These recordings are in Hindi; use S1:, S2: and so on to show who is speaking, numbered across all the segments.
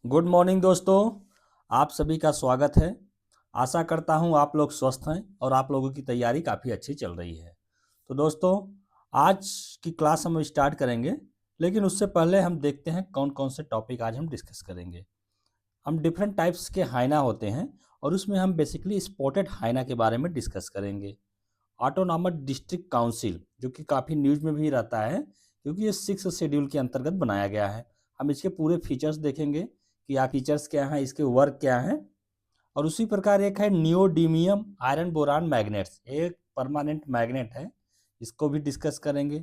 S1: गुड मॉर्निंग दोस्तों। आप सभी का स्वागत है। आशा करता हूं आप लोग स्वस्थ हैं और आप लोगों की तैयारी काफ़ी अच्छी चल रही है। तो दोस्तों, आज की क्लास हम स्टार्ट करेंगे, लेकिन उससे पहले हम देखते हैं कौन कौन से टॉपिक आज हम डिस्कस करेंगे। हम डिफरेंट टाइप्स के हाइना होते हैं और उसमें हम बेसिकली स्पॉटेड हाइना के बारे में डिस्कस करेंगे। ऑटोनॉमस डिस्ट्रिक्ट काउंसिल, जो कि काफ़ी न्यूज़ में भी रहता है क्योंकि ये 6 शेड्यूल के अंतर्गत बनाया गया है। हम इसके पूरे फीचर्स देखेंगे कि आप फीचर्स क्या हैं, इसके वर्क क्या हैं। और उसी प्रकार एक है नियोडीमियम आयरन बोरान मैग्नेट्स, एक परमानेंट मैग्नेट है, इसको भी डिस्कस करेंगे।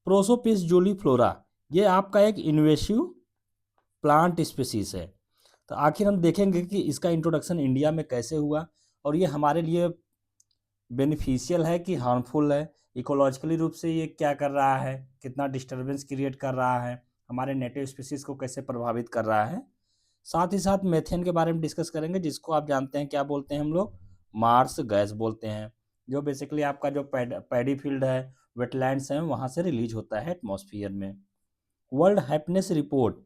S1: प्रोसोपिस जूलीफ्लोरा, ये आपका एक इन्वेसिव प्लांट स्पीसीज है। तो आखिर हम देखेंगे कि इसका इंट्रोडक्शन इंडिया में कैसे हुआ और ये हमारे लिए बेनिफिशियल है कि हार्मफुल है, इकोलॉजिकली रूप से ये क्या कर रहा है, कितना डिस्टर्बेंस क्रिएट कर रहा है, हमारे नेटिव स्पीसीज को कैसे प्रभावित कर रहा है। साथ ही साथ मेथेन के बारे में डिस्कस करेंगे, जिसको आप जानते हैं क्या बोलते हैं हम लोग, मार्स गैस बोलते हैं, जो बेसिकली आपका जो पैडी फील्ड है, वेटलैंड्स हैं, वहाँ से रिलीज होता है एटमॉस्फेयर में। वर्ल्ड हैप्पीनेस रिपोर्ट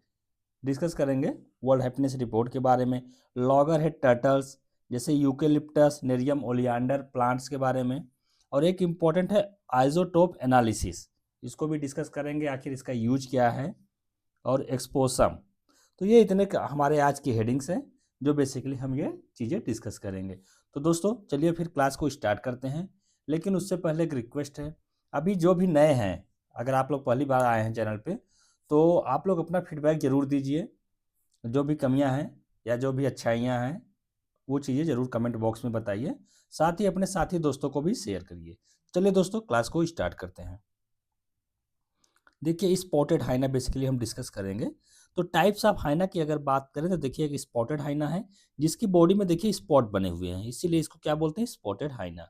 S1: डिस्कस करेंगे, वर्ल्ड हैप्पीनेस रिपोर्ट के बारे में। लॉगर हेड टर्टल्स जैसे यूकेलिप्टस नेरियम ओलियांडर प्लांट्स के बारे में। और एक इम्पॉर्टेंट है आइसोटोप एनालिसिस, इसको भी डिस्कस करेंगे, आखिर इसका यूज क्या है। और एक्सपोसम। तो ये इतने हमारे आज की हेडिंग्स हैं जो बेसिकली हम ये चीज़ें डिस्कस करेंगे। तो दोस्तों चलिए फिर क्लास को स्टार्ट करते हैं, लेकिन उससे पहले एक रिक्वेस्ट है। अभी जो भी नए हैं, अगर आप लोग पहली बार आए हैं चैनल पे, तो आप लोग अपना फीडबैक ज़रूर दीजिए। जो भी कमियां हैं या जो भी अच्छाइयां हैं, वो चीज़ें ज़रूर कमेंट बॉक्स में बताइए। साथ ही अपने साथी दोस्तों को भी शेयर करिए। चलिए दोस्तों क्लास को स्टार्ट करते हैं। देखिए स्पॉटेड हाइना बेसिकली हम डिस्कस करेंगे। तो टाइप्स ऑफ हाइना की अगर बात करें तो देखिए एक स्पॉटेड हाइना है जिसकी बॉडी में देखिए स्पॉट बने हुए हैं, इसीलिए इसको क्या बोलते हैं, स्पॉटेड हाइना।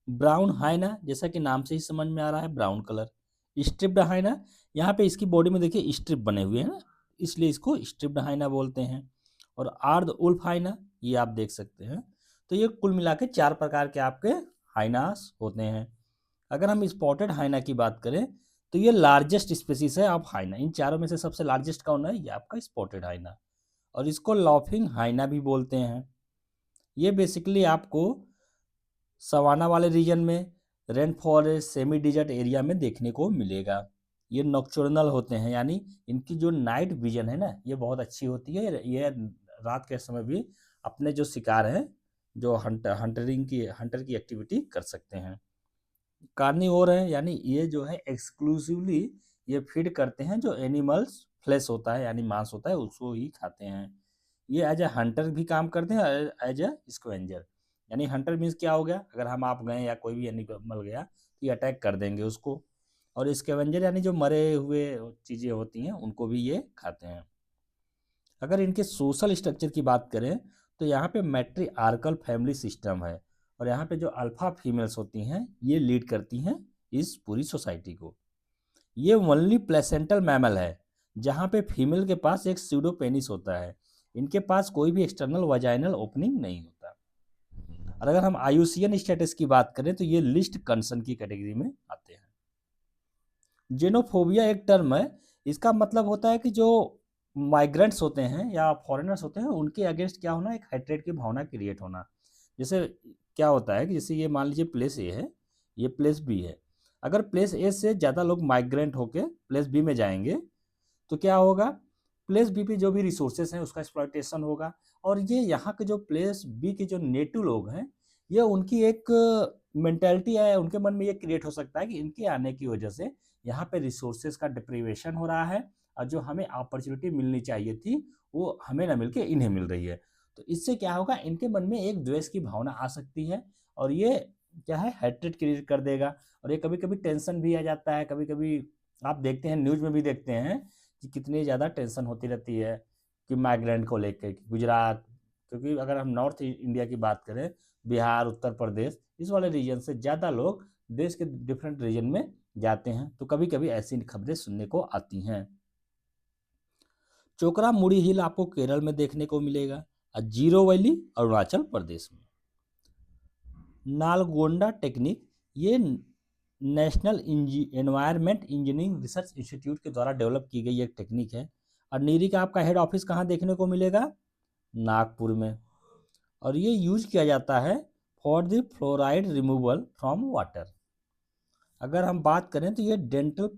S1: ब्राउन हाइना, जैसा कि नाम से ही समझ में आ रहा है, ब्राउन कलर। स्ट्रिप्ड हाइना, यहाँ पे इसकी बॉडी में देखिए स्ट्रिप बने हुए हैं ना, इसलिए इसको स्ट्रिप्ड हाइना बोलते हैं। और आर्द उल्फ हाइना, ये आप देख सकते हैं। तो ये कुल मिला के 4 प्रकार के आपके हाइनास होते हैं। अगर हम स्पॉटेड हाइना की बात करें तो ये लार्जेस्ट स्पीसीज है ऑफ हाइना। इन चारों में से सबसे लार्जेस्ट कौन है, ये आपका स्पॉटेड हाइना। और इसको लॉफिंग हाइना भी बोलते हैं। ये बेसिकली आपको सवाना वाले रीजन में, rain forest, semi desert area में देखने को मिलेगा। ये नॉक्चुरनल होते हैं, यानी इनकी जो नाइट विजन है ना, ये बहुत अच्छी होती है। ये रात के समय भी अपने जो शिकार हैं, जो हंटर की एक्टिविटी कर सकते हैं। कार्निवोर है, यानी ये जो है एक्सक्लूसिवली ये फीड करते हैं जो एनिमल्स फ्लेश होता है, यानी मांस होता है, उसको ही खाते हैं। ये एज ए हंटर भी काम करते हैं, एज ए स्क्वेंजर। यानी हंटर मीन्स क्या हो गया, अगर हम आप गए या कोई भी एनिमल गया तो ये अटैक कर देंगे उसको। और स्कैवेंजर यानी जो मरे हुए चीज़ें होती हैं उनको भी ये खाते हैं। अगर इनके सोशल स्ट्रक्चर की बात करें तो यहाँ पे मैट्रिआर्कल फैमिली सिस्टम है, और यहाँ पे जो अल्फा फीमेल्स होती हैं ये लीड करती हैं इस पूरी सोसाइटी को। ये ओनली प्लेसेंटल मैमल है जहाँ पे फीमेल के पास एक स्यूडो पेनिस होता है, इनके पास कोई भी एक्सटर्नल वजाइनल ओपनिंग नहीं होता। और अगर हम आयुसियन स्टेटस की बात करें तो ये लिस्ट कंसर्न की कैटेगरी में आते हैं। जेनोफोबिया एक टर्म है, इसका मतलब होता है कि जो माइग्रेंट्स होते हैं या फॉरेनर्स होते हैं उनके अगेंस्ट क्या होना, एक हेट्रेड की भावना क्रिएट होना। जैसे क्या होता है कि जैसे ये मान लीजिए प्लेस ए है, ये प्लेस बी है। अगर प्लेस ए से ज़्यादा लोग माइग्रेंट होके प्लेस बी में जाएंगे तो क्या होगा, प्लेस बी पे जो भी रिसोर्सेस हैं उसका एक्सप्लॉयटेशन होगा। और ये यहाँ के जो प्लेस बी के जो नेटिव लोग हैं, ये उनकी एक मेंटेलिटी है, उनके मन में ये क्रिएट हो सकता है कि इनके आने की वजह से यहाँ पे रिसोर्सेज का डिप्रीवेशन हो रहा है, और जो हमें अपॉर्चुनिटी मिलनी चाहिए थी वो हमें ना मिलके इन्हें मिल रही है। तो इससे क्या होगा, इनके मन में एक द्वेष की भावना आ सकती है, और ये क्या है, हैट्रेड क्रिएट कर देगा। और ये कभी कभी टेंशन भी आ जाता है, कभी कभी आप देखते हैं न्यूज में भी देखते हैं कि कितनी ज़्यादा टेंशन होती रहती है कि माइग्रेंट को लेकर गुजरात, क्योंकि अगर हम नॉर्थ इंडिया की बात करें, बिहार, उत्तर प्रदेश, इस वाले रीजन से ज़्यादा लोग देश के डिफरेंट रीजन में जाते हैं, तो कभी कभी ऐसी खबरें सुनने को आती हैं। चोकरा मुड़ी हिल आपको केरल में देखने को मिलेगा, और जीरो वैली अरुणाचल प्रदेश में। नालगोंडा टेक्निक, ये national environment engineering research institute के द्वारा डेवलप की गई एक टेक्निक है। और नीरी का आपका हेड ऑफिस कहाँ देखने को मिलेगा? नागपुर में। और ये यूज किया जाता है for the fluoride removal from water. अगर हम बात करें तो ये डेंटल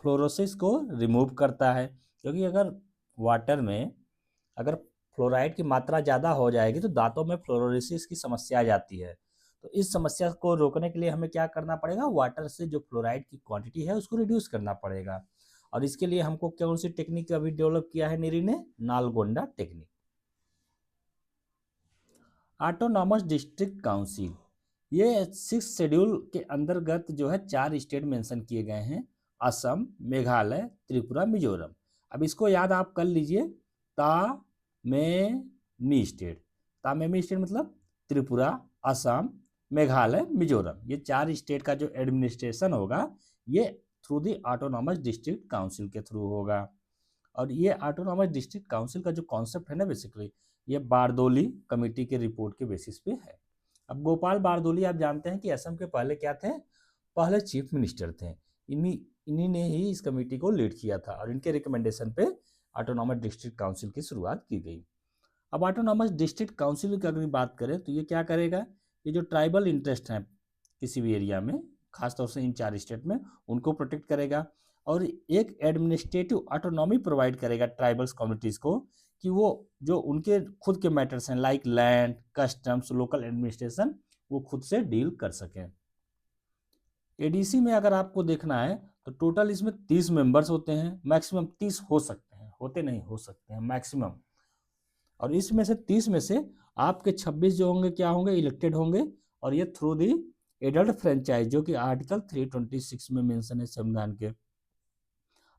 S1: फ्लोरोसिस को रिमूव करता है, क्योंकि अगर वाटर में अगर फ्लोराइड की मात्रा ज़्यादा हो जाएगी तो दांतों में फ्लोरोसिस की समस्या आ जाती है। तो इस समस्या को रोकने के लिए हमें क्या करना पड़ेगा? वाटर से जो फ्लोराइड की क्वांटिटी है उसको रिड्यूस करना पड़ेगा। और इसके लिए हमको कौन सी टेक्निक अभी डेवलप किया है नीरी ने? Nalgonda technique. Autonomous district council, ये 6 शेड्यूल के अंतर्गत जो है 4 स्टेट मेंशन किए गए हैं, असम, मेघालय, त्रिपुरा, मिजोरम। अब इसको याद आप कर लीजिए, तामेमी स्टेट। तामेमी स्टेट मतलब त्रिपुरा, असम, मेघालय, मिजोरम। ये 4 स्टेट का जो एडमिनिस्ट्रेशन होगा ये through the autonomous district council के थ्रू होगा। और ये ऑटोनॉमस डिस्ट्रिक्ट काउंसिल का जो कॉन्सेप्ट है ना, बेसिकली ये बारदोली कमेटी के रिपोर्ट के बेसिस पे है। अब गोपाल बारदोली आप जानते हैं कि असम के पहले क्या थे? पहले चीफ मिनिस्टर थे। इन्हीं ने ही इस कमेटी को लीड किया था और इनके रिकमेंडेशन पे ऑटोनॉमस डिस्ट्रिक्ट काउंसिल की शुरुआत की गई। अब ऑटोनॉमस डिस्ट्रिक्ट काउंसिल की अगर बात करें तो ये क्या करेगा? ये जो ट्राइबल इंटरेस्ट हैं किसी भी एरिया में, खासतौर से इन 4 स्टेट में, उनको प्रोटेक्ट करेगा और एक एडमिनिस्ट्रेटिव ऑटोनॉमी प्रोवाइड करेगा ट्राइबल्स कम्युनिटीज़ को कि वो जो उनके खुद के मैटर्स हैं like land, customs, local administration, वो खुद से डील कर सकें। एडीसी में अगर आपको देखना है तो टोटल इसमें 30 मेंबर्स होते हैं, मैक्सिमम 30 हो सकते हैं, होते नहीं हो सकते हैं, मैक्सिमम। और इसमें से 30 में से आपके 26 जो होंगे क्या होंगे? इलेक्टेड होंगे। और ये थ्रू दी एडल्ट फ्रेंचाइज, जो कि आर्टिकल 326 में मेंशन है संविधान के।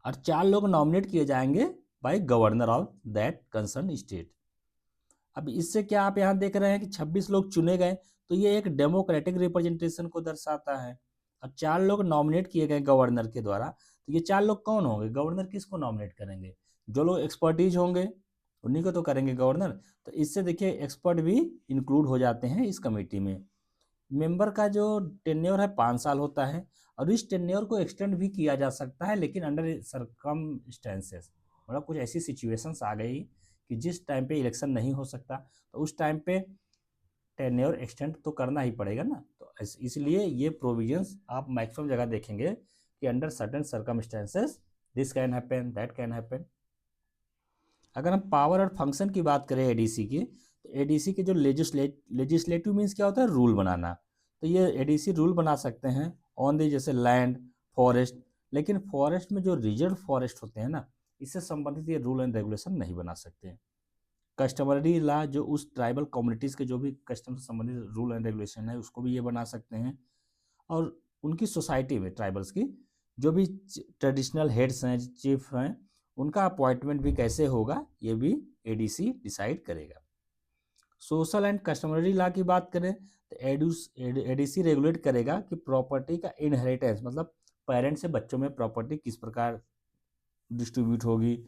S1: और 4 लोग नॉमिनेट किए जाएंगे by governor of that concern state. अब इससे क्या आप यहाँ देख रहे हैं कि 26 लोग चुने गए, तो ये एक डेमोक्रेटिक रिप्रेजेंटेशन को दर्शाता है। और 4 लोग नॉमिनेट किए गए गवर्नर के द्वारा, तो ये 4 लोग कौन होंगे? गवर्नर किसको नॉमिनेट करेंगे? जो लोग एक्सपर्टीज होंगे उन्हीं को तो करेंगे गवर्नर। तो इससे देखिए एक्सपर्ट भी इंक्लूड हो जाते हैं इस कमेटी में। मेंबर का जो टेन्योर है 5 साल होता है और इस टेन्योर को एक्सटेंड भी किया जा सकता है, लेकिन अंडर सरकमस्टेंसेस, मतलब कुछ ऐसी सिचुएशंस आ गई कि जिस टाइम पे इलेक्शन नहीं हो सकता तो उस टाइम पे टेन्योर एक्सटेंड तो करना ही पड़ेगा ना। तो इसलिए ये प्रोविजंस आप मैक्सिमम जगह देखेंगे कि under certain circumstances this can happen, that can happen. अगर हम पावर और फंक्शन की बात करें एडीसी की, तो एडीसी के जो लेजिस्लेटिव मीन्स क्या होता है? रूल बनाना। तो ये एडीसी रूल बना सकते हैं ऑन दी, जैसे लैंड, फॉरेस्ट। लेकिन फॉरेस्ट में जो रिजर्व फॉरेस्ट होते हैं ना, इससे संबंधित ये रूल एंड रेगुलेशन नहीं बना सकते। कस्टमरी लॉ, जो उस ट्राइबल कम्युनिटीज़ के जो भी कस्टम से संबंधित रूल एंड रेगुलेशन है उसको भी ये बना सकते हैं। और उनकी सोसाइटी में ट्राइबल्स की जो भी ट्रेडिशनल हेड्स हैं, चीफ हैं, उनका अपॉइंटमेंट भी कैसे होगा ये भी एडीसी डिसाइड करेगा। सोशल एंड कस्टमरी लॉ की बात करें तो एडीसी रेगुलेट करेगा कि प्रॉपर्टी का इनहेरिटेंस, मतलब पेरेंट्स से बच्चों में प्रॉपर्टी किस प्रकार डिस्ट्रीब्यूट होगी।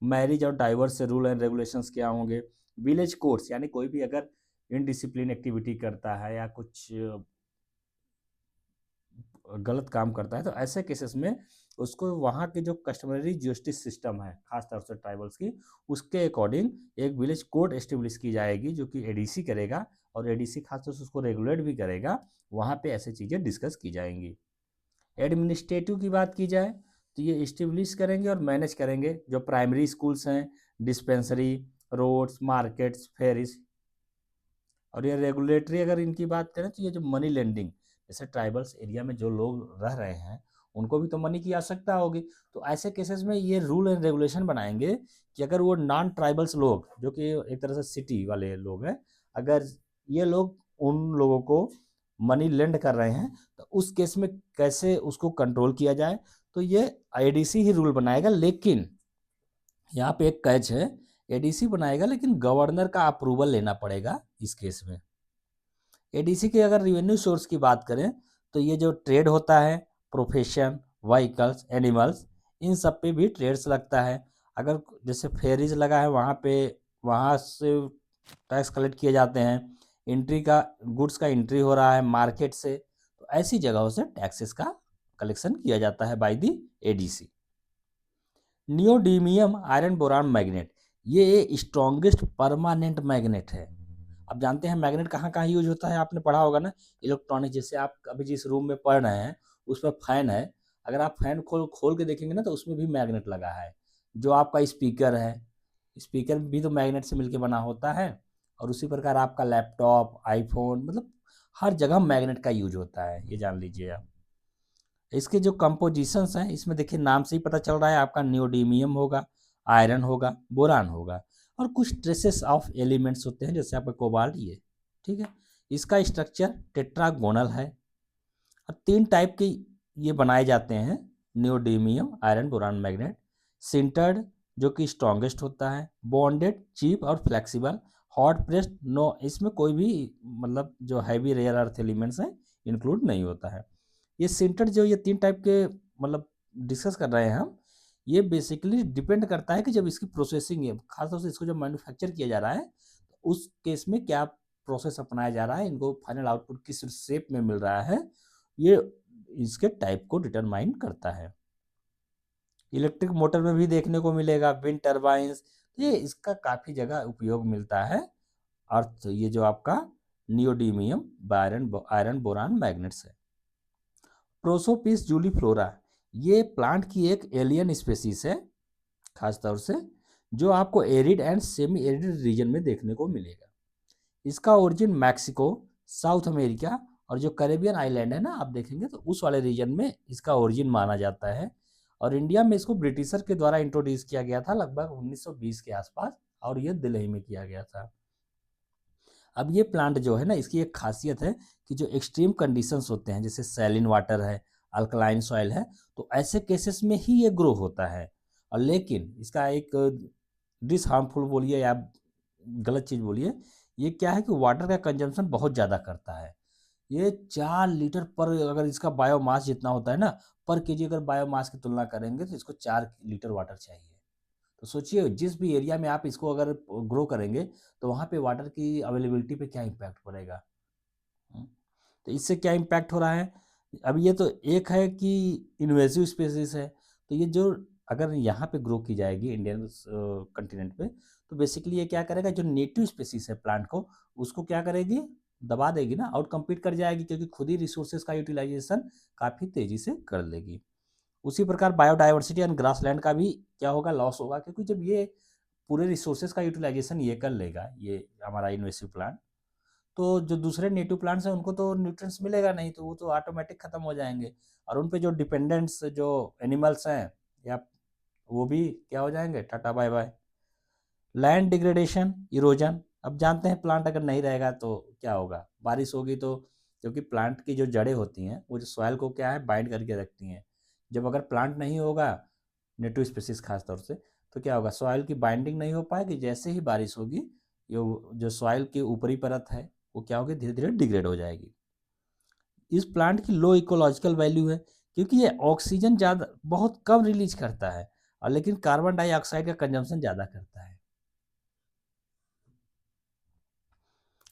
S1: मैरिज और डाइवर्स से रूल एंड रेगुलेशंस क्या होंगे। विलेज कोर्ट्स, यानी कोई भी अगर इनडिसिप्लिन एक्टिविटी करता है या कुछ गलत काम करता है तो ऐसे केसेस में उसको वहाँ के जो कस्टमरी जस्टिस सिस्टम है खासतौर से ट्राइबल्स की, उसके अकॉर्डिंग एक विलेज कोर्ट एस्टेब्लिश की जाएगी जो कि एडीसी करेगा। और एडीसी खासतौर से उसको रेगुलेट भी करेगा, वहाँ पे ऐसी चीज़ें डिस्कस की जाएंगी। एडमिनिस्ट्रेटिव की बात की जाए तो ये इस्टेब्लिश करेंगे और मैनेज करेंगे जो प्राइमरी स्कूल्स हैं, डिस्पेंसरी, रोड्स, मार्केट्स, फेरीज। और ये रेगुलेटरी अगर इनकी बात करें तो ये जो मनी लेंडिंग, जैसे ट्राइबल्स एरिया में जो लोग रह रहे हैं उनको भी तो मनी की आवश्यकता होगी, तो ऐसे केसेस में ये रूल एंड रेगुलेशन बनाएंगे कि अगर वो नॉन ट्राइबल्स लोग जो कि एक तरह से सिटी वाले लोग हैं, अगर ये लोग उन लोगों को मनी लेंड कर रहे हैं तो उस केस में कैसे उसको कंट्रोल किया जाए, तो ये एडीसी ही रूल बनाएगा। लेकिन यहाँ पे एक कैच है, एडीसी बनाएगा लेकिन गवर्नर का अप्रूवल लेना पड़ेगा इस केस में। एडीसी के अगर रेवेन्यू सोर्स की बात करें तो ये जो ट्रेड होता है, प्रोफेशन, व्हीकल्स, एनिमल्स, इन सब पे भी ट्रेड्स लगता है। अगर जैसे फेरीज लगा है वहाँ से टैक्स कलेक्ट किए जाते हैं। एंट्री का गुड्स का एंट्री हो रहा है मार्केट से, तो ऐसी जगहों से टैक्सेस का कलेक्शन किया जाता है by the ADC. Neodymium iron boron magnet, ये स्ट्रॉन्गेस्ट परमानेंट मैग्नेट है। आप जानते हैं मैग्नेट कहाँ कहाँ यूज होता है, आपने पढ़ा होगा ना, इलेक्ट्रॉनिक, जैसे आप अभी जिस रूम में पढ़ रहे हैं उसमें फैन है, अगर आप फैन खोल खोल के देखेंगे ना तो उसमें भी मैग्नेट लगा है। जो आपका स्पीकर है, स्पीकर भी तो मैग्नेट से मिलके बना होता है। और उसी प्रकार आपका लैपटॉप, आईफोन, मतलब हर जगह मैग्नेट का यूज होता है, ये जान लीजिए आप। इसके जो कंपोजिशंस हैं इसमें देखिए नाम से ही पता चल रहा है, आपका नियोडीमियम होगा, आयरन होगा, बोरान होगा, और कुछ ट्रेसेस ऑफ एलिमेंट्स होते हैं जैसे आपका कोबाल्ट, ये ठीक है। इसका स्ट्रक्चर टेट्रागोनल है और 3 टाइप के ये बनाए जाते हैं, neodymium iron boron magnet. Sintered, जो कि स्ट्रॉन्गेस्ट होता है, बॉन्डेड, चीप और फ्लेक्सिबल, हॉट प्रेस्ड, नो इसमें कोई भी मतलब जो हैवी रेयर अर्थ एलिमेंट्स हैं इंक्लूड नहीं होता है। ये सिंटर्ड जो ये 3 टाइप के मतलब डिस्कस कर रहे हैं हम, ये बेसिकली डिपेंड करता है कि जब इसकी प्रोसेसिंग है, खासतौर से इसको जब मैन्युफैक्चर किया जा रहा है तो उस केस में क्या प्रोसेस अपनाया जा रहा है, इनको फाइनल आउटपुट किस शेप में मिल रहा है, ये इसके टाइप को डिटरमाइन करता है। इलेक्ट्रिक मोटर में भी देखने को मिलेगा, विंड टर्बाइंस, ये इसका काफ़ी जगह उपयोग मिलता है। अर्थ ये जो आपका नियोडीमियम आयरन बोरान मैग्नेट्स है। प्रोसोपिस जूलीफ्लोरा, ये प्लांट की एक एलियन स्पेसीज है, खासतौर से जो आपको arid and semi arid region में देखने को मिलेगा। इसका ओरिजिन मैक्सिको, साउथ अमेरिका और जो कैरेबियन आइलैंड है ना, आप देखेंगे तो उस वाले रीजन में इसका ओरिजिन माना जाता है। और इंडिया में इसको ब्रिटिशर के द्वारा इंट्रोड्यूस किया गया था लगभग 1920 के आसपास, और ये दिल्ली में किया गया था। अब ये प्लांट जो है ना, इसकी एक खासियत है कि जो एक्सट्रीम कंडीशंस होते हैं, जैसे सैलिन वाटर है, अल्कलाइन सॉइल है, तो ऐसे केसेस में ही ये ग्रो होता है। और लेकिन इसका एक डिस हार्मफुल बोलिए या गलत चीज़ बोलिए, ये क्या है कि वाटर का कंजम्पशन बहुत ज़्यादा करता है। ये 4 लीटर पर, अगर इसका बायोमास जितना होता है ना, पर केजी अगर बायोमास की तुलना करेंगे तो इसको 4 लीटर वाटर चाहिए। तो सोचिए जिस भी एरिया में आप इसको अगर ग्रो करेंगे तो वहाँ पे वाटर की अवेलेबिलिटी पे क्या इम्पैक्ट पड़ेगा। तो इससे क्या इम्पैक्ट हो रहा है, अब ये तो एक है कि इन्वेसिव स्पेसीज है, तो ये जो अगर यहाँ पे ग्रो की जाएगी इंडियन कंटिनेंट पे, तो बेसिकली ये क्या करेगा, जो नेटिव स्पेसीज है प्लांट को, उसको क्या करेगी, दबा देगी ना, आउट कम्पीट कर जाएगी, क्योंकि खुद ही रिसोर्सेज का यूटिलाइजेशन काफ़ी तेज़ी से कर लेगी। उसी प्रकार बायोडाइवर्सिटी एंड ग्रासलैंड का भी क्या होगा, लॉस होगा, क्योंकि जब ये पूरे रिसोर्सेज का यूटिलाइजेशन ये कर लेगा, ये हमारा इन्वेसिव प्लांट, तो जो दूसरे नेटिव प्लांट्स हैं उनको तो न्यूट्रिएंट्स मिलेगा नहीं, तो वो तो ऑटोमेटिक ख़त्म हो जाएंगे, और उन पे जो डिपेंडेंट्स जो एनिमल्स हैं या वो भी क्या हो जाएंगे, ta-ta bye bye. Land degradation, erosion, अब जानते हैं प्लांट अगर नहीं रहेगा तो क्या होगा, बारिश होगी तो, क्योंकि प्लांट की जो जड़ें होती हैं वो जो सॉइल को क्या है, बाइंड करके रखती हैं। जब अगर प्लांट नहीं होगा, नेटिव स्पीसीज खास तौर से, तो क्या होगा, सॉइल की बाइंडिंग नहीं हो पाएगी, जैसे ही बारिश होगी ये जो सॉइल की ऊपरी परत है वो क्या होगी, धीरे धीरे डिग्रेड हो जाएगी। इस प्लांट की लो इकोलॉजिकल वैल्यू है, क्योंकि ये ऑक्सीजन ज़्यादा बहुत कम रिलीज करता है, और लेकिन कार्बन डाइऑक्साइड का कंजम्पशन ज़्यादा करता है।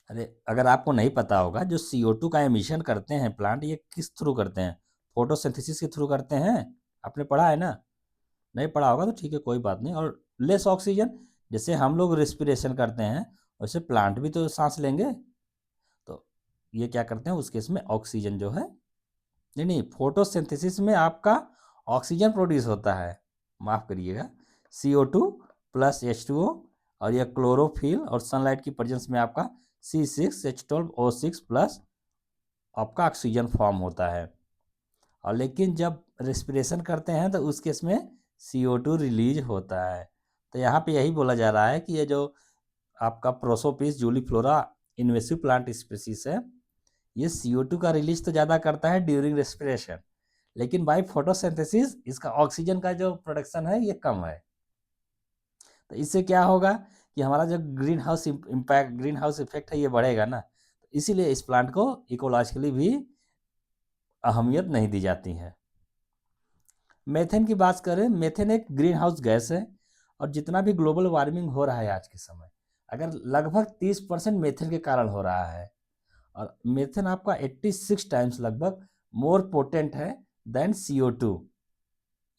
S1: अरे अगर आपको नहीं पता होगा, जो CO2 का एमिशन करते हैं प्लांट, ये किस थ्रू करते हैं, फोटोसिंथेसिस के थ्रू करते हैं। आपने पढ़ा है ना, नहीं पढ़ा होगा तो ठीक है, कोई बात नहीं। और लेस ऑक्सीजन, जैसे हम लोग रेस्पिरेशन करते हैं वैसे प्लांट भी तो सांस लेंगे, तो ये क्या करते हैं उस केस में ऑक्सीजन जो है, नहीं नहीं, फोटोसिंथेसिस में आपका ऑक्सीजन प्रोड्यूस होता है, माफ़ करिएगा, CO2 प्लस H2O, और यह क्लोरोफिल और सनलाइट की प्रेजेंस में आपका C6H12O6 प्लस आपका ऑक्सीजन फॉर्म होता है। और लेकिन जब रेस्पिरेशन करते हैं तो उस केस में CO2 रिलीज होता है। तो यहाँ पे यही बोला जा रहा है कि ये जो आपका प्रोसोपिस जूलीफ्लोरा इन्वेसिव प्लांट स्पीसीज है, ये CO2 का रिलीज तो ज़्यादा करता है ड्यूरिंग रेस्पिरेशन, लेकिन बाय फोटोसिंथेसिस इसका ऑक्सीजन का जो प्रोडक्शन है ये कम है। तो इससे क्या होगा कि हमारा जो ग्रीन हाउस इफेक्ट है ये बढ़ेगा ना, तो इसीलिए इस प्लांट को इकोलॉजिकली भी अहमियत नहीं दी जाती है। मेथेन की बात करें, मेथेन एक ग्रीन हाउस गैस है, और जितना भी ग्लोबल वार्मिंग हो रहा है आज के समय, अगर लगभग 30% मेथेन के कारण हो रहा है, और मेथेन आपका 86 टाइम्स लगभग मोर पोटेंट है then CO2।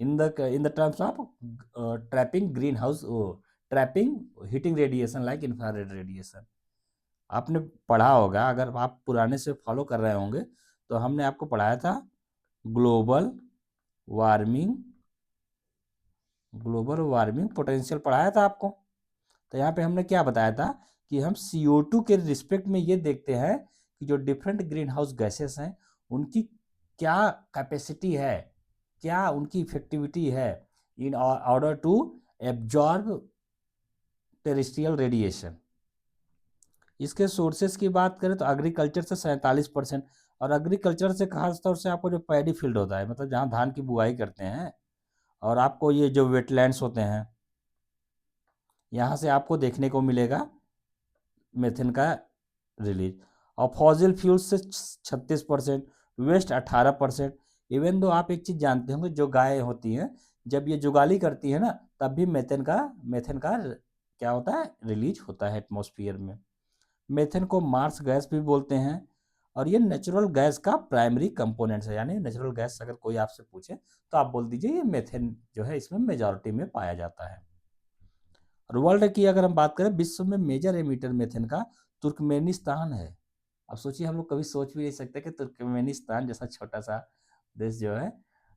S1: in the terms of trapping greenhouse trapping heating radiation like infrared radiation। आपने पढ़ा होगा, अगर आप पुराने से फॉलो कर रहे होंगे तो हमने आपको पढ़ाया था ग्लोबल वार्मिंग पोटेंशियल पढ़ाया था आपको। तो यहाँ पे हमने क्या बताया था कि हम CO2 के रिस्पेक्ट में ये देखते हैं कि जो डिफरेंट ग्रीन हाउस गैसेस हैं उनकी क्या कैपेसिटी है, क्या उनकी इफेक्टिविटी है in order to absorb terrestrial radiation. इसके सोर्सेस की बात करें तो एग्रीकल्चर से 47%, और एग्रीकल्चर से खास तौर से आपको जो पैडी फील्ड होता है, मतलब जहाँ धान की बुआई करते हैं, और आपको ये जो वेटलैंड्स होते हैं, यहाँ से आपको देखने को मिलेगा मेथेन का रिलीज। और फॉसिल फ्यूल से 36%, वेस्ट 18%। इवन दो आप एक चीज़ जानते होंगे, जो गाय होती हैं जब ये जुगाली करती है ना, तब भी मेथेन का क्या होता है, रिलीज होता है एटमॉस्फेयर में। मेथेन को मार्स गैस भी बोलते हैं, और ये नेचुरल गैस का प्राइमरी कंपोनेंट्स है। यानी नेचुरल गैस अगर कोई आपसे पूछे तो आप बोल दीजिए ये मेथेन जो है इसमें मेजॉरिटी में पाया जाता है। और वर्ल्ड की अगर हम बात करें, विश्व में मेजर एमिटर मेथेन का तुर्कमेनिस्तान है। अब सोचिए, हम लोग कभी सोच भी नहीं सकते कि तुर्कमेनिस्तान जैसा छोटा सा देश जो है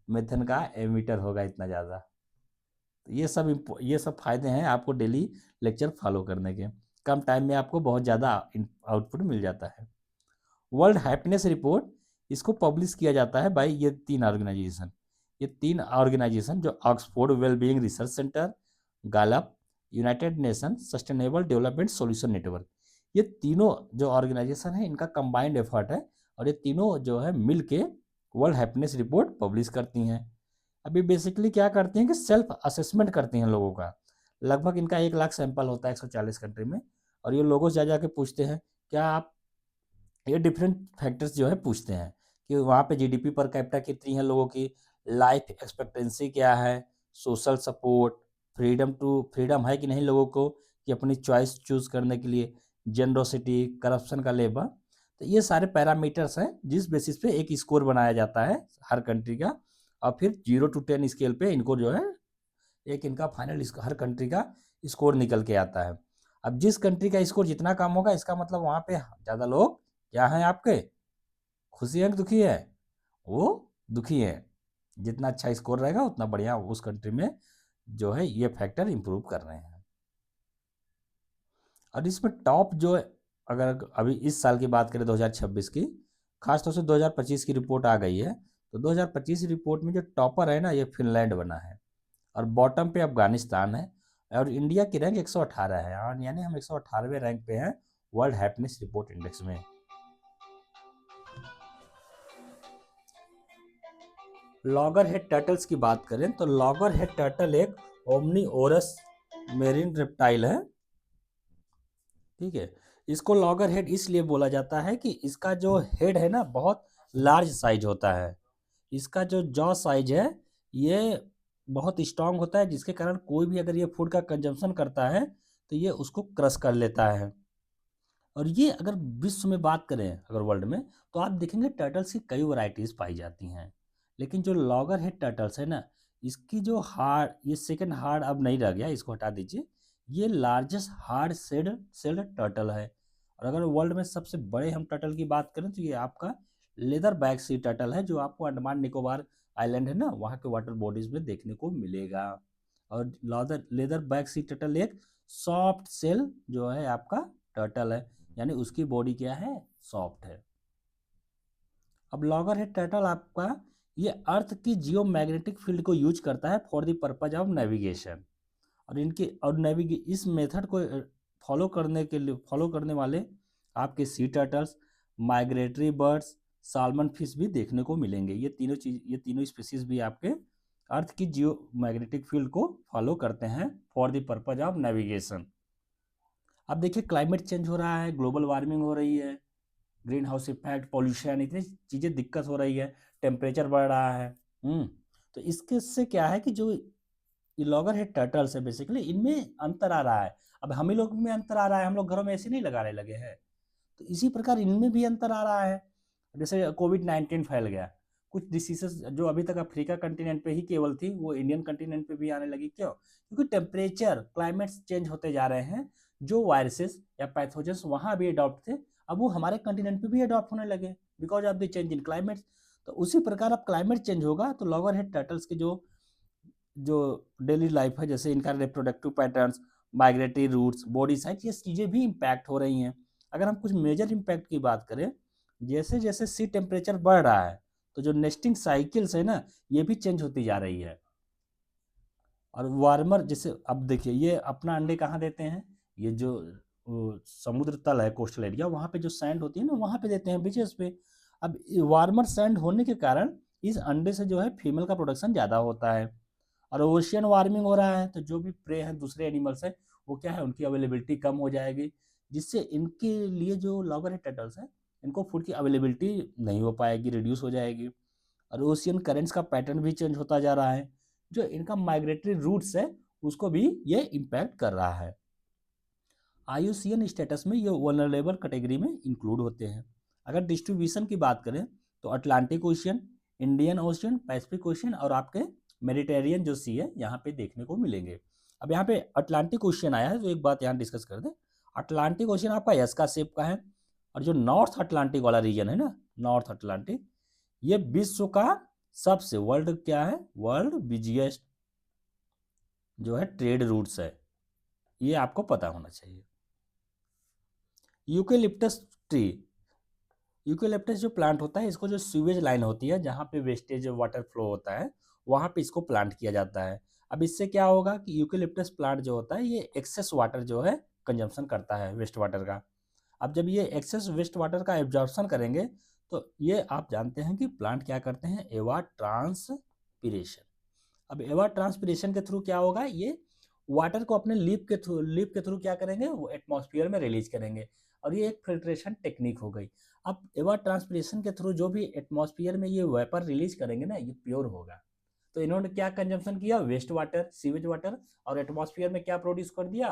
S1: मेथेन का एमिटर होगा इतना ज़्यादा। तो ये सब फायदे हैं आपको डेली लेक्चर फॉलो करने के। कम टाइम में आपको बहुत ज़्यादा आउटपुट मिल जाता है। वर्ल्ड हैप्पीनेस रिपोर्ट, इसको पब्लिश किया जाता है बाई ये तीन ऑर्गेनाइजेशन जो Oxford wellbeing research centre, Gallup, United nation sustainable development solution network, ये तीनों जो ऑर्गेनाइजेशन है इनका कंबाइंड एफर्ट है, और ये तीनों जो है मिल के वर्ल्ड हैप्पीनेस रिपोर्ट पब्लिश करती हैं। अभी बेसिकली क्या करती हैं कि सेल्फ असेसमेंट करती हैं लोगों का। लगभग इनका 1 लाख सैंपल होता है 140 कंट्री में, और ये लोगों से जा के पूछते हैं क्या आप, ये डिफरेंट फैक्टर्स जो है पूछते हैं कि वहाँ पे GDP पर कैपिटा कितनी है लोगों की, लाइफ एक्सपेक्टेंसी क्या है, सोशल सपोर्ट, फ्रीडम है कि नहीं लोगों को कि अपनी चॉइस चूज करने के लिए, जेनरोसिटी, करप्शन का लेवल। तो ये सारे पैरामीटर्स हैं जिस बेसिस पे एक स्कोर बनाया जाता है हर कंट्री का, और फिर 0 to 10 स्केल पे इनको जो है एक इनका फाइनल हर कंट्री का स्कोर निकल के आता है। अब जिस कंट्री का स्कोर जितना कम होगा, इसका मतलब वहाँ पे ज़्यादा लोग क्या हैं आपके, खुशी है कि दुखी है, वो दुखी है। जितना अच्छा स्कोर रहेगा उतना बढ़िया उस कंट्री में जो है ये फैक्टर इंप्रूव कर रहे हैं। और इसमें टॉप जो है, अगर अभी इस साल की बात करें 2026 की, खासतौर से 2025 की रिपोर्ट आ गई है, तो 2025 रिपोर्ट में जो टॉपर है ना, ये फिनलैंड बना है, और बॉटम पे अफगानिस्तान है, और इंडिया की रैंक 118 है, और यानी हम 118वें रैंक पे हैं वर्ल्ड हैप्पीनेस रिपोर्ट इंडेक्स में। लॉगर हेड टर्टल्स की बात करें तो लॉगर हेड टर्टल एक ओमनीओरस मेरीन रेप्टाइल है, ठीक है। इसको लॉगर हेड इसलिए बोला जाता है कि इसका जो हेड है ना बहुत लार्ज साइज होता है। इसका जो जॉ साइज है ये बहुत स्ट्रांग होता है, जिसके कारण कोई भी अगर ये फूड का कंजम्पशन करता है तो ये उसको क्रश कर लेता है। और ये अगर विश्व में बात करें अगर वर्ल्ड में, तो आप देखेंगे टर्टल्स की कई वैरायटीज पाई जाती हैं, लेकिन जो लॉगर हेड टर्टल्स है ना, इसकी जो हार्ड, ये सेकंड हार्ड अब नहीं रह गया, इसको हटा दीजिए, ये लार्जेस्ट हार्ड सेल्ड टर्टल है। और अगर वर्ल्ड में सबसे बड़े हम टर्टल की बात करें तो ये आपका लेदर बैक सी टर्टल है, जो आपको अंडमान निकोबार आइलैंड है ना, वहाँ के वाटर बॉडीज में देखने को मिलेगा। और लेदर बैक सी टर्टल एक सॉफ्ट सेल जो है आपका टर्टल है, यानी उसकी बॉडी क्या है, सॉफ्ट है। अब लॉगर हेड टर्टल आपका ये अर्थ की जियो मैग्नेटिक फील्ड को यूज करता है for the purpose of navigation. और इस मेथड को फॉलो करने वाले आपके सी turtles, migratory birds, salmon fish भी देखने को मिलेंगे। ये तीनों स्पीसीज भी आपके अर्थ की जियो मैग्नेटिक फील्ड को फॉलो करते हैं for the purpose of navigation. अब देखिए क्लाइमेट चेंज हो रहा है, ग्लोबल वार्मिंग हो रही है, ग्रीन हाउस इफेक्ट, पॉल्यूशन, इतनी चीज़ें दिक्कत हो रही है, टेम्परेचर बढ़ रहा है। तो इसके से क्या है कि जो ये लॉगर हेड टर्टल्स है बेसिकली इनमें अंतर आ रहा है। अब हम ही लोग में अंतर आ रहा है, हम लोग घरों में ऐसे नहीं लगाने लगे हैं, तो इसी प्रकार इनमें भी अंतर आ रहा है। जैसे कोविड-19 फैल गया, कुछ डिसीजेस जो अभी तक अफ्रीका कंटिनेंट पे ही केवल थी, वो इंडियन कंटिनेंट पे भी आने लगी। क्यों? क्योंकि टेम्परेचर क्लाइमेट चेंज होते जा रहे हैं। जो वायरसेस या पैथोजेंस वहाँ भी अडॉप्ट थे, अब वो हमारे कंटिनेंट पे भी अडॉप्ट होने लगे because of the change in climate. तो उसी प्रकार अब क्लाइमेट चेंज होगा तो लॉगर हेड टर्टल्स के जो जो डेली लाइफ है, जैसे इनका reproductive patterns, migratory routes, body size, ये चीज़ें भी इम्पैक्ट हो रही हैं। अगर हम कुछ मेजर इम्पैक्ट की बात करें, जैसे जैसे सी टेम्परेचर बढ़ रहा है तो जो नेस्टिंग साइकिल्स है ना, ये भी चेंज होती जा रही है। और वार्मर, जैसे अब देखिए ये अपना अंडे कहाँ देते हैं, ये जो समुद्र तल है, कोस्टल एरिया, वहाँ पे जो सैंड होती है ना, वहाँ पे देते हैं, बीचेस पे। अब वार्मर सैंड होने के कारण इस अंडे से जो है फीमेल का प्रोडक्शन ज़्यादा होता है। और ओशियन वार्मिंग हो रहा है तो जो भी प्रे हैं, दूसरे एनिमल्स हैं, वो क्या है, उनकी अवेलेबिलिटी कम हो जाएगी, जिससे इनके लिए जो लॉगर हेड टर्टल्स हैं, इनको फूड की अवेलेबिलिटी नहीं हो पाएगी, रिड्यूस हो जाएगी। और ओशियन करेंट्स का पैटर्न भी चेंज होता जा रहा है, जो इनका माइग्रेटरी रूट्स है उसको भी ये इम्पैक्ट कर रहा है। आईयूसीएन स्टेटस में ये वनरेबल कैटेगरी में इंक्लूड होते हैं। अगर डिस्ट्रीब्यूशन की बात करें तो Atlantic ocean, Indian ocean, Pacific ocean और आपके मेडिटेरियन जो सी है यहाँ पे देखने को मिलेंगे। अब यहाँ पे अटलांटिक ओशियन आया है तो एक बात यहाँ डिस्कस कर दें। अटलांटिक ओशियन आपका एस का शेप का है, और जो नॉर्थ अटलांटिक वाला रीजन है ना, नॉर्थ अटलांटिक, ये विश्व का सबसे, वर्ल्ड क्या है, वर्ल्ड बिजिएस्ट जो है ट्रेड रूट्स है, ये आपको पता होना चाहिए। यूकेलिप्टस ट्री, यूकेलिप्टस जो प्लांट होता है, इसको जो सीवेज लाइन होती है जहाँ पे वेस्टेज वाटर फ्लो होता है, वहाँ पे इसको प्लांट किया जाता है। अब इससे क्या होगा कि यूकेलिप्टस प्लांट जो होता है ये एक्सेस वाटर जो है कंजम्पशन करता है, वेस्ट वाटर का। अब जब ये एक्सेस वेस्ट वाटर का एब्जॉर्प्शन करेंगे तो ये आप जानते हैं कि प्लांट क्या करते हैं, एवा ट्रांसपिरेशन। अब एवा ट्रांसपिरेशन के थ्रू क्या होगा, ये वाटर को अपने लीफ के थ्रू क्या करेंगे, वो एटमॉस्फेयर में रिलीज करेंगे, और ये एक फिल्ट्रेशन टेक्निक हो गई। अब एवा ट्रांसपिरेशन के थ्रू जो भी एटमॉस्फेयर में ये वेपर रिलीज करेंगे ना, ये प्योर होगा। तो इन्होंने क्या कंजम्पशन किया, वेस्ट वाटर, सीवेज वाटर, और एटमॉस्फेयर में क्या प्रोड्यूस कर दिया,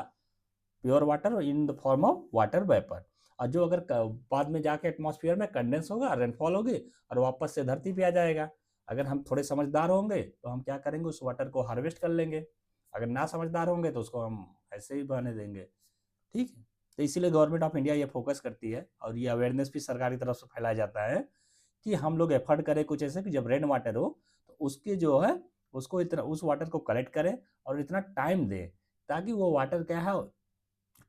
S1: pure water in the form of water vapour. और जो अगर बाद में जाके एटमॉस्फेयर में कंडेंस होगा, रेनफॉल होगी, और वापस से धरती पे आ जाएगा। अगर हम थोड़े समझदार होंगे तो हम क्या करेंगे, उस वाटर को हार्वेस्ट कर लेंगे। अगर ना समझदार होंगे तो उसको हम ऐसे ही बहने देंगे। ठीक है, तो इसीलिए गवर्नमेंट ऑफ इंडिया ये फोकस करती है, और ये अवेयरनेस भी सरकार की तरफ से फैलाया जाता है कि हम लोग एफर्ट करें कुछ ऐसे कि जब रेन वाटर हो तो उसके जो है, उसको इतना, उस वाटर को कलेक्ट करें और इतना टाइम दें ताकि वो वाटर क्या है,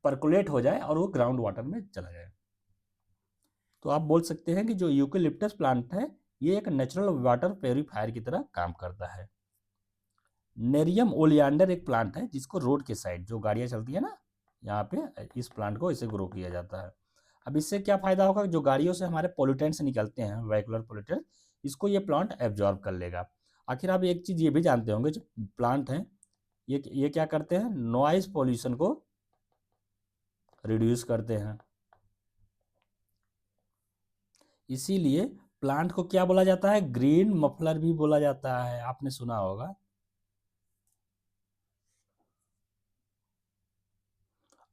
S1: परकुलेट हो जाए और वो ग्राउंड वाटर में चला जाए। तो आप बोल सकते हैं कि जो यूकेलिप्टस प्लांट है, ये एक नेचुरल वाटर प्योरीफायर की तरह काम करता है। नेरियम ओलियांडर एक प्लांट है जिसको रोड के साइड जो गाड़ियाँ चलती है ना, यहाँ पे इस प्लांट को इसे ग्रो किया जाता है। अब इससे क्या फायदा होगा, जो गाड़ियों से हमारे पोल्यूटेंट्स निकलते हैं, वेहिकुलर पोल्यूटेंट, इसको ये प्लांट एब्जॉर्ब कर लेगा। आखिर आप एक चीज़ ये भी जानते होंगे, जो प्लांट हैं ये क्या करते हैं, नॉइज पोल्यूशन को रिड्यूस करते हैं। इसीलिए प्लांट को क्या बोला जाता है, ग्रीन मफलर भी बोला जाता है, आपने सुना होगा।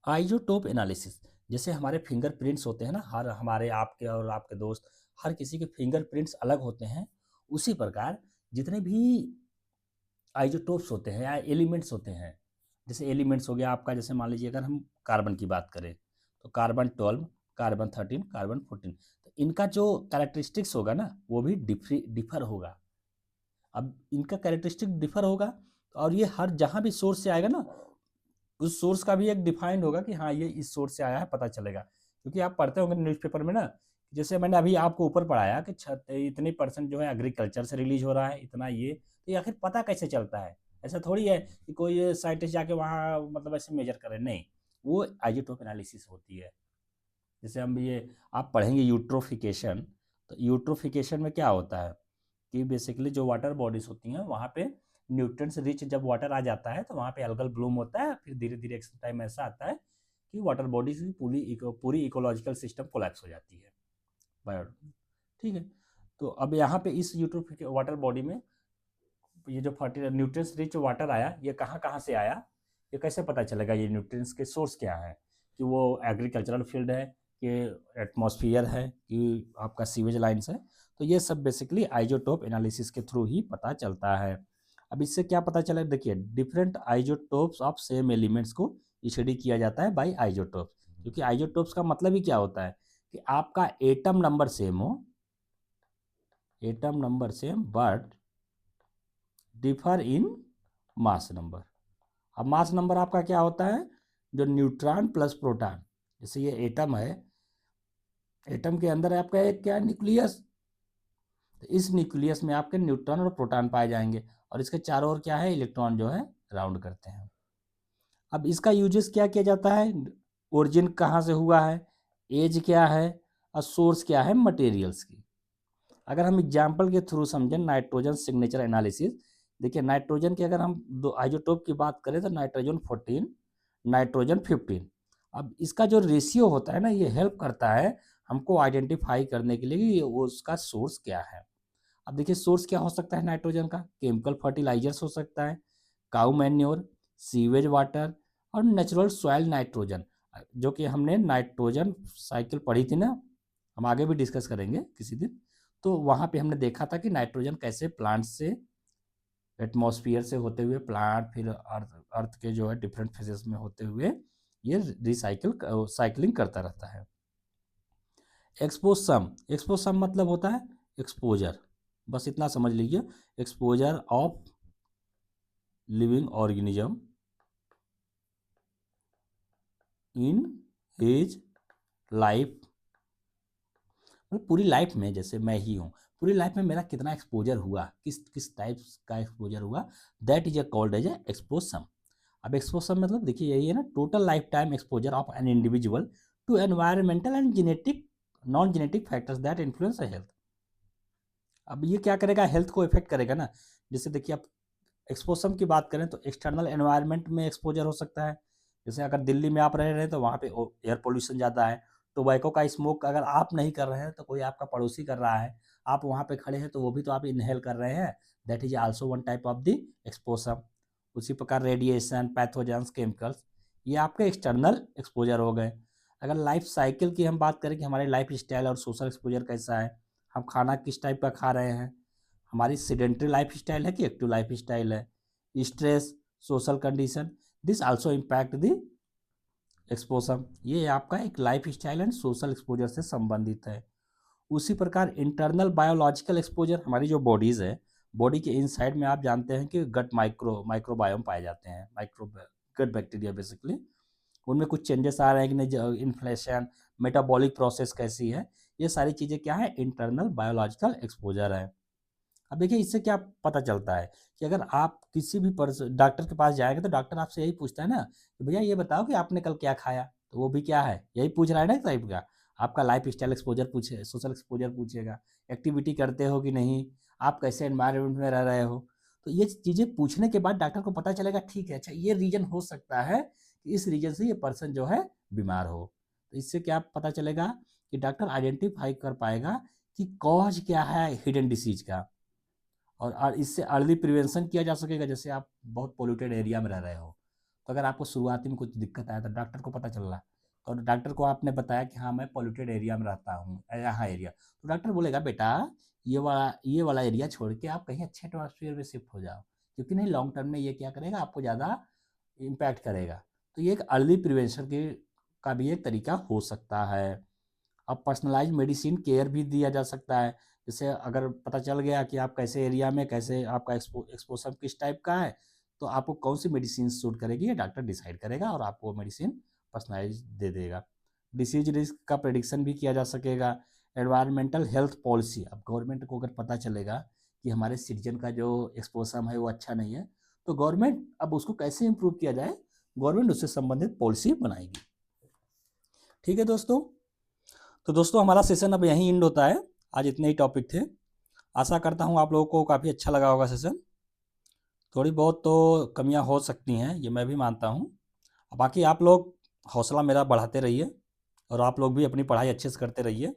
S1: आइसोटोप एनालिसिस, जैसे हमारे फिंगरप्रिंट्स होते हैं ना, हर हमारे, आपके और आपके दोस्त, हर किसी के फिंगरप्रिंट्स अलग होते हैं, उसी प्रकार जितने भी आइसोटोप्स होते हैं या एलिमेंट्स होते हैं, जैसे एलिमेंट्स हो गया आपका, जैसे मान लीजिए अगर हम कार्बन की बात करें तो कार्बन 12, कार्बन 13, कार्बन 14, तो इनका जो कैरेक्टरिस्टिक्स होगा ना, वो भी डिफर होगा। अब इनका कैरेक्टरिस्टिक डिफर होगा, और ये हर जहाँ भी सोर्स से आएगा ना, उस सोर्स का भी एक डिफाइंड होगा कि हाँ ये इस सोर्स से आया है, पता चलेगा। क्योंकि आप पढ़ते होंगे न्यूज़पेपर में ना, जैसे मैंने अभी आपको ऊपर पढ़ाया कि इतने परसेंट जो है एग्रीकल्चर से रिलीज हो रहा है, इतना ये, तो ये आखिर पता कैसे चलता है। ऐसा थोड़ी है कि कोई साइंटिस्ट जाके वहाँ मतलब ऐसे मेजर करे, नहीं, वो आइसोटोप एनालिसिस होती है। जैसे हम ये आप पढ़ेंगे यूट्रोफिकेशन, तो यूट्रोफिकेशन में क्या होता है कि बेसिकली जो वाटर बॉडीज होती हैं वहाँ पे न्यूट्रिएंट्स रिच जब वाटर आ जाता है तो वहाँ पे अल्गल ब्लूम होता है, फिर धीरे धीरे एक टाइम ऐसा आता है कि वाटर बॉडीज की पूरी इकोलॉजिकल सिस्टम कोलैप्स हो जाती है, बायो। ठीक है, तो अब यहाँ पे इस यूट्रोफिक वाटर बॉडी में ये जो फर्टिलाइजर न्यूट्रिएंट्स रिच वाटर आया, ये कहाँ कहाँ से आया, ये कैसे पता चलेगा, ये न्यूट्रिएंट्स के सोर्स क्या है, कि वो एग्रीकल्चरल फील्ड है, कि एटमॉस्फेयर है, कि आपका सीवेज लाइन्स है। तो ये सब बेसिकली आइसोटोप एनालिसिस के थ्रू ही पता चलता है। अब इससे क्या पता चला, देखिए different isotopes of same elements को स्टडी किया जाता है बाय आइसोटोप्स, क्योंकि आइसोटोप्स का मतलब ही क्या होता है कि आपका एटम नंबर सेम हो, atom number same but differ in mass number. अब मास नंबर आपका क्या होता है, जो न्यूट्रॉन प्लस प्रोटॉन, जैसे ये एटम है, एटम के अंदर आपका एक क्या है, न्यूक्लियस, तो इस न्यूक्लियस में आपके न्यूट्रॉन और प्रोटॉन पाए जाएंगे और इसके चारों ओर क्या है, इलेक्ट्रॉन जो है राउंड करते हैं। अब इसका यूजेस क्या किया जाता है, ओरिजिन कहाँ से हुआ है, एज क्या है और सोर्स क्या है मटेरियल्स की। अगर हम एग्जाम्पल के थ्रू समझें, नाइट्रोजन सिग्नेचर एनालिसिस, देखिए नाइट्रोजन की अगर हम दो आइसोटोप की बात करें तो नाइट्रोजन 14, नाइट्रोजन 15। अब इसका जो रेशियो होता है ना, ये हेल्प करता है हमको आइडेंटिफाई करने के लिए कि उसका सोर्स क्या है। अब देखिए सोर्स क्या हो सकता है नाइट्रोजन का, केमिकल फर्टिलाइजर्स हो सकता है, काऊ मैन्योर, सीवेज वाटर और नेचुरल सॉइल नाइट्रोजन, जो कि हमने नाइट्रोजन साइकिल पढ़ी थी ना, हम आगे भी डिस्कस करेंगे किसी दिन। तो वहाँ पे हमने देखा था कि नाइट्रोजन कैसे प्लांट से, एटमॉस्फेयर से होते हुए प्लांट, फिर अर्थ के जो है डिफरेंट फेजेस में होते हुए ये साइकिलिंग करता रहता है। एक्सपोसम, एक्सपोसम मतलब होता है एक्सपोजर, बस इतना समझ लीजिए, exposure of living organism in his life, मतलब पूरी लाइफ में, जैसे मैं ही हूँ, पूरी लाइफ में मेरा कितना एक्सपोजर हुआ, किस किस टाइप का एक्सपोजर हुआ, that is called as exposome. अब एक्सपोसम मतलब देखिए यही है ना, total life time exposure of an individual to environmental and genetic non genetic factors that influence health. अब ये क्या करेगा, हेल्थ को इफेक्ट करेगा ना। जैसे देखिए आप एक्सपोजर की बात करें तो एक्सटर्नल एनवायरनमेंट में एक्सपोजर हो सकता है, जैसे अगर दिल्ली में आप रह रहे हैं तो वहाँ पे एयर पोल्यूशन ज़्यादा है, टोबैको का स्मोक अगर आप नहीं कर रहे हैं तो कोई आपका पड़ोसी कर रहा है, आप वहाँ पे खड़े हैं तो वो भी तो आप इनहेल कर रहे हैं, that is also one type of the exposure. उसी प्रकार रेडिएशन, पैथोजेंस, केमिकल्स, ये आपके एक्सटर्नल एक्सपोजर हो गए। अगर लाइफ साइकिल की हम बात करें कि हमारे लाइफ स्टाइल और सोशल एक्सपोजर कैसा है, हम खाना किस टाइप का खा रहे हैं, हमारी सेडेंट्री लाइफ स्टाइल है कि एक्टिव लाइफ स्टाइल है, stress, social condition, this also impact the exposure. ये आपका एक life style and social exposure से संबंधित है। उसी प्रकार इंटरनल बायोलॉजिकल एक्सपोजर, हमारी जो बॉडीज़ है, बॉडी के इनसाइड में आप जानते हैं कि गट माइक्रोबायोम पाए जाते हैं, गट बैक्टीरिया बेसिकली, उनमें कुछ चेंजेस आ रहे हैं कि नहीं, इन्फ्लेशन, मेटाबॉलिक प्रोसेस कैसी है, ये सारी चीज़ें क्या है, इंटरनल बायोलॉजिकल एक्सपोजर है। अब देखिए इससे क्या पता चलता है कि अगर आप किसी भी डॉक्टर के पास जाएंगे तो डॉक्टर आपसे यही पूछता है ना कि भैया ये बताओ कि आपने कल क्या खाया, तो वो भी क्या है, यही पूछ रहा है ना एक टाइप का। आपका लाइफ स्टाइल एक्सपोजर पूछे, सोशल एक्सपोजर पूछेगा, एक्टिविटी करते हो कि नहीं, आप कैसे एनवायरनमेंट में रह रहे हो, तो ये चीज़ें पूछने के बाद डॉक्टर को पता चलेगा ठीक है, अच्छा ये रीजन हो सकता है कि इस रीजन से ये पर्सन जो है बीमार हो। तो इससे क्या पता चलेगा कि डॉक्टर आइडेंटिफाई कर पाएगा कि कॉज क्या है हिडन डिसीज का, और इससे अर्ली प्रिवेंशन किया जा सकेगा। जैसे आप बहुत पोल्यूटेड एरिया में रह रहे हो, तो अगर आपको शुरुआती में कुछ दिक्कत आया तो डॉक्टर को पता चल रहा, तो डॉक्टर को आपने बताया कि हाँ मैं पोल्यूटेड एरिया में रहता हूँ, यहाँ एरिया, तो डॉक्टर बोलेगा बेटा ये वाला एरिया छोड़ के आप कहीं अच्छे एटमॉस्फेयर में शिफ्ट हो जाओ, क्योंकि नहीं लॉन्ग टर्म में ये क्या करेगा, आपको ज़्यादा इम्पैक्ट करेगा। तो ये एक अर्ली प्रिवेंशन का भी एक तरीका हो सकता है। अब पर्सनलाइज मेडिसिन केयर भी दिया जा सकता है, जैसे अगर पता चल गया कि आप कैसे एरिया में, कैसे आपका एक्सपोजर किस टाइप का है, तो आपको कौन सी मेडिसिन सूट करेगी ये डॉक्टर डिसाइड करेगा और आपको वो मेडिसिन पर्सनलाइज दे देगा। डिसीज रिस्क का प्रेडिक्शन भी किया जा सकेगा। एनवायरमेंटल हेल्थ पॉलिसी, अब गवर्नमेंट को अगर पता चलेगा कि हमारे सिटीजन का जो एक्सपोजर है वो अच्छा नहीं है, तो गवर्नमेंट अब उसको कैसे इम्प्रूव किया जाए, गवर्नमेंट उससे संबंधित पॉलिसी बनाएगी। ठीक है दोस्तों, तो दोस्तों हमारा सेशन अब यहीं एंड होता है, आज इतने ही टॉपिक थे। आशा करता हूँ आप लोगों को काफ़ी अच्छा लगा होगा सेशन। थोड़ी बहुत तो कमियाँ हो सकती हैं, ये मैं भी मानता हूँ, बाकी आप लोग हौसला मेरा बढ़ाते रहिए और आप लोग भी अपनी पढ़ाई अच्छे से करते रहिए।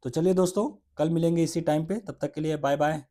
S1: तो चलिए दोस्तों, कल मिलेंगे इसी टाइम पे, तब तक के लिए बाय बाय।